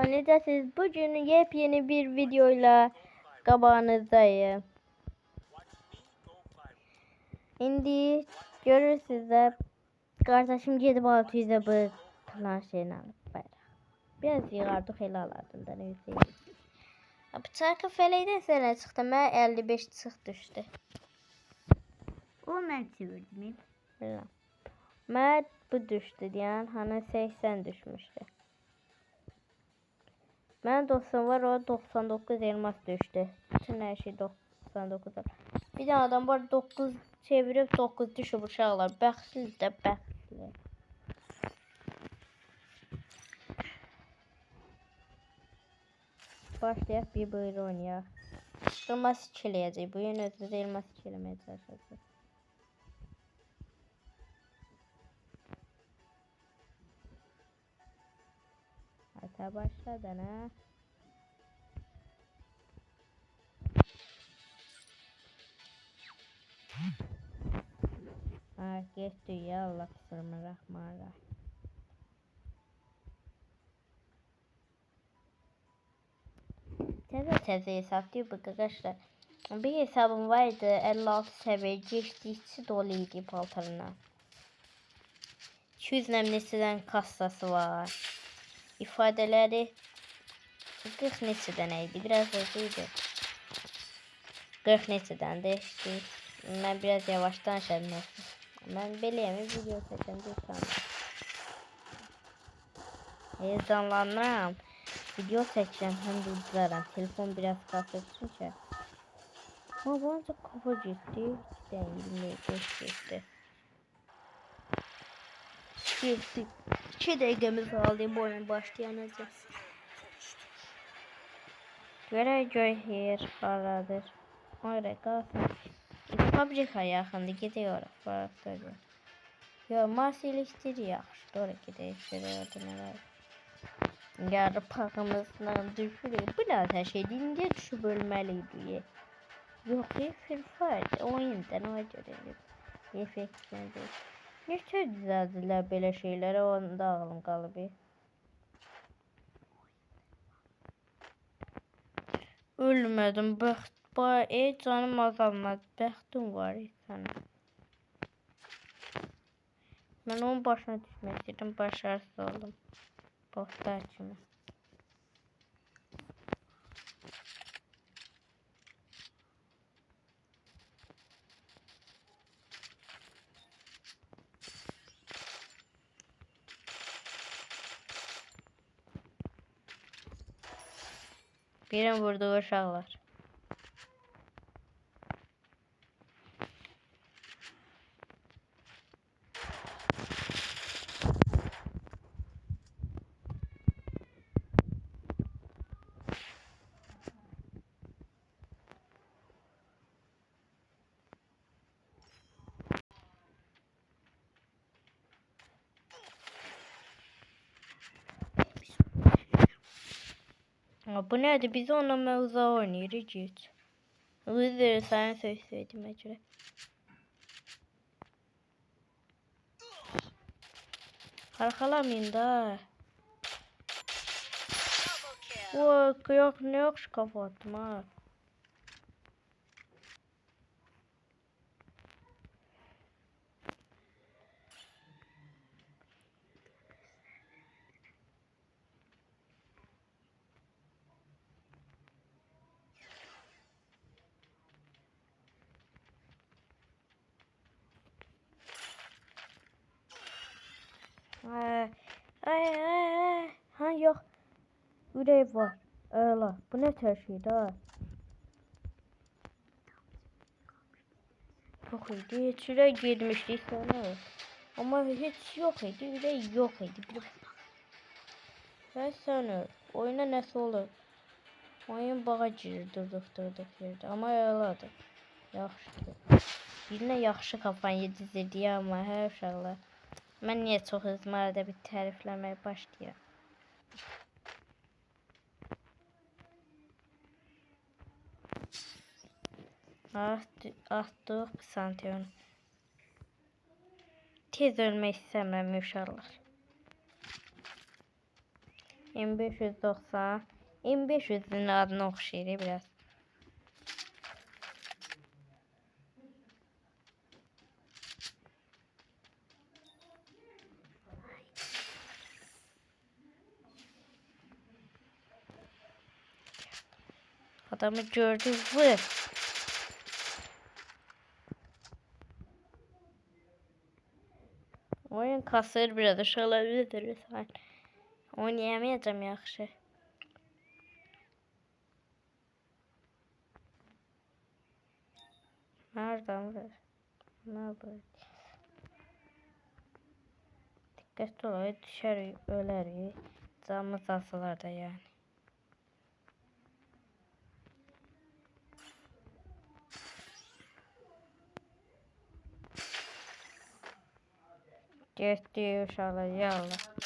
Necəsiz? Bugün yepyeni bir videoyla qabağınızdayım. İndi görürsünüz də qardaşım gedib 600'e bu planşerini alıp bayrağı. Biraz yığardıq elə alardım da neyse. Bıçaq fələkdən sənə çıxdı. Mən 55 çıx düşdü. O mən çevirdim. Bilmem. Mən bu düşdü deyən hani 80 düşmüşdü. Mən 90 var, o 99 elmas düştü. Bütün her şey 99. Bir de adam var 9 çevirip 9 düşüp uşaqlar. Bəxtli də bəxtli. Başlayaq bir buyur oynayaq. Elmas ikiləyəcək. Bu yön özümüz elmas ikiləməyə çalışacaq. Hatta başladı ne? Geçti ya Allah bismillahirrahmanirrahim. Təzə hesab deyib bu arkadaşlar. Bir hesabım vardı 56 seviye geçtikçe doluydu paltarına. 200 nemlisinden kassası var. İfadeleri 40 neçədən idi. Biraz hızlıydı. 40 neçədən değişti. Ben biraz yavaştan şərlədim. Ben beləyəmi video çəkəm bir saniye. Heyecanlanıram. Video çəkirəm həm də uzaram. Telefon biraz kasır çünkü. Ama bu ancak kafa gitti. Geçti. Geçti. 2 dəqiqəmiz qaldı bu oyun başlayanacaq. Görəcək haradır. Oraya qalsın. Fabrika yaxındır, gidiyoruz. Fabrika. Yo, Mars elektrik yaxşı. Doğru gidiyoruz. Yarı parkımızla düşürüyor. Bu ne her şey deyince düşüp ölmeliydi. Yok Free Fire oyundan o göre. Efektlendi. Ne tür düzeldiler böyle şeylere onda ağlım kalıbı. Ölmedim bax. Canım azalmadı. Bəxtim var sana. Ben onun başına düşmek istedim. Başarısız oldum. Botlar kimi. Birini vurdu uşaqlar. Bu nerede? Biz onunla mevzu oynuyoruz hiç. Hızlı sana söz söylediğime göre. Arkalamayın da. Yok ne yok şu kafa attım ha. Ha yok. Ürev var. Öyle. Bu ne tür şey daha? Yok idi. Şuraya girmiştik sonra. Ama hiç yok idi. Ürev yok idi. Ben sonra oyuna nasıl olur? Oyun bağa girir durduk yerde. Ama öylədir. Yaxşıdır. Birinə yaxşı kafan yedizirdi ama hər uşaqlar. Mən niyə çox hızlı arada bir tərifləməyə başlayıram? Atdıq Santion. Tez ölmək istəmirəm uşaqlar. 1590. 1500'ün adına oxşayır biraz. Adamı gördü, vur. Oyun kasır biraz uşaqlar üzülür. Oynayamayacağım yaxşı. Nereden vur? Ne yapayım? Dikkatli ol, düşer öler. Canımız alsalar da yani. Getdi uşaqlar, yallah.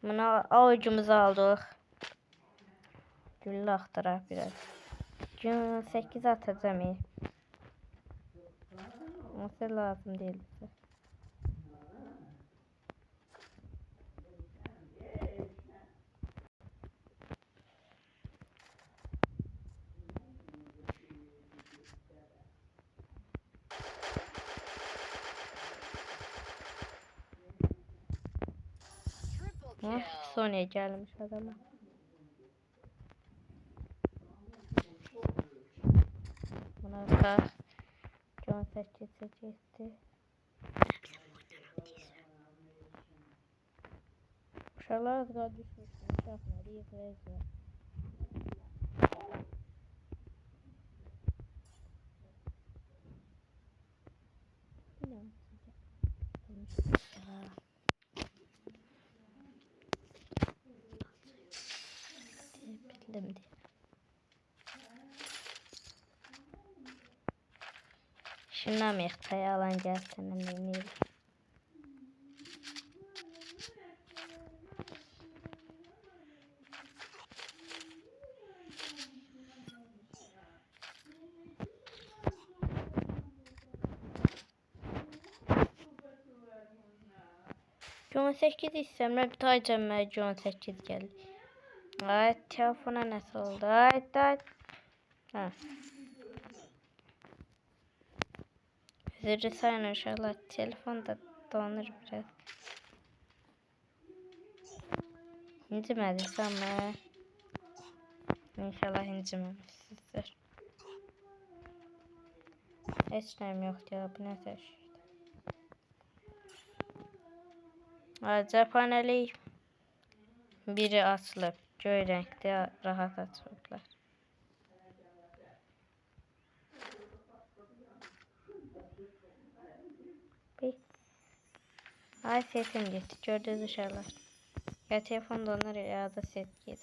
Bunu avucumuza aldıq. Güllə axtaraq biraz. Gün 8 atacağım. Nasıl lazım değil bize. Sony'e gelmiş adama. Buna bak. John 8 seçti. Uşaqlar az qaldı düşmüşdü. Uşaqlar yıxılacaq. Bildim diye. Şundan mı yıktaya alan gelsin annemleri. John 8 istemler bir tane John 8 geldi. Ay telefona nasıl oldu? Ay. Ha. Üzücü sayın inşallah. Telefon da donur biraz. İncimedi ama. İnşallah incimemişsizdir. Hiç neyim yok ya. Bu ne teşhir. Cephaneli biri açılıb. Göy renkli rahat açılıblar. Ay sesim gitti. Gördünüz uşaqlar. Ya telefon donur ya da ses gelir.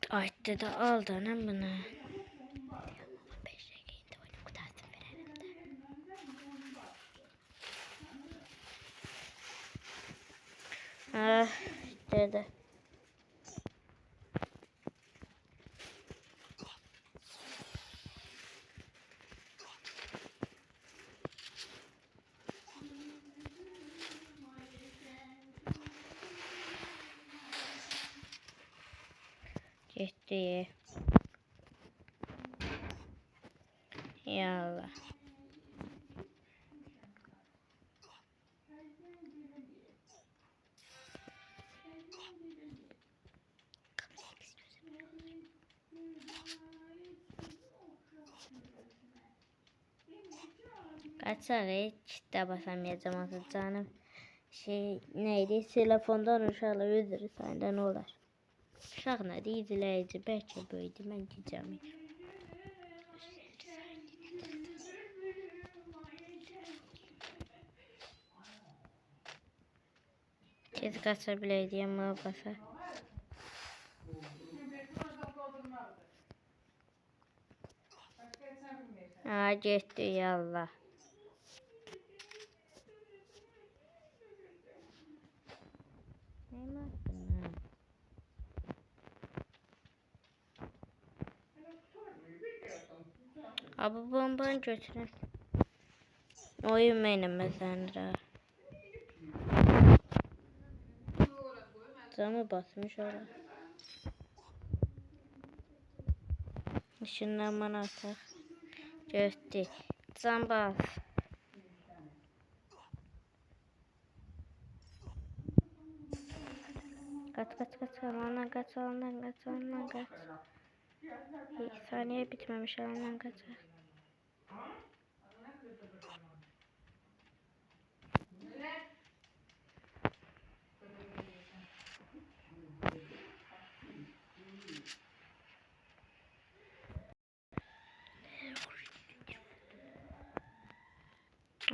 Ay dedi aldın bunu. Ah dedi. Gitti. Yallah. Kaçar hiç de basamayacağım artık canım. Neydi? Telefondan uşaqlar üzülür senden olar. Uşaq nədir? İzləyici bəlkə böyüdü. Mən gideceğim. Tez qaça biləydi amma basa. Aa getdi yallah. Abi bombanı götürün. Oyun benim mesela. Camı basmış oraya. Işınlanmanı atar. Göster. Cam bas. Kaç alandan kaç alandan kaç alandan kaç. Bir saniye bitmemiş alandan kaç.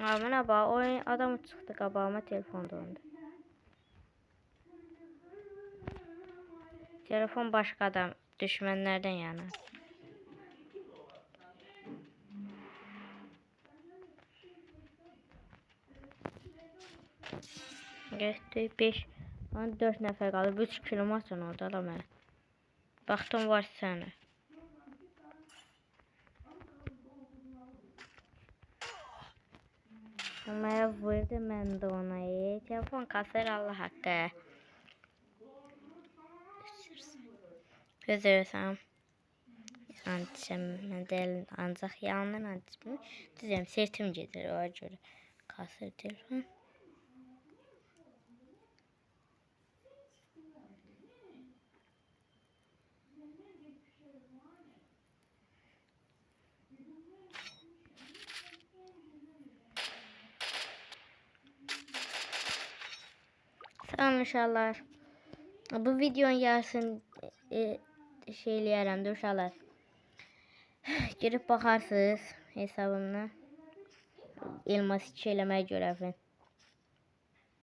Amına bak oyun adam çıktı kabağıma telefon dondu. Telefon başka adam düşmanlardan yana. Geçti 5 4 nəfər qalıb 3 kilometr orada da mən. Baxdım var sənə. Mənə vurdu mən də ona. Telefon kasır Allah haqqı. Üzürsəm. Antisem mən deyil ancaq yanından antisem. Düzəm sirtim gedir ona görə. Kasır telefon. Tamam inşallah. Bu videonun yarısını şeyləyərəm də uşaqlar. Girib baxarsınız hesabımdan. Elmas 2 eləməyi görəvin.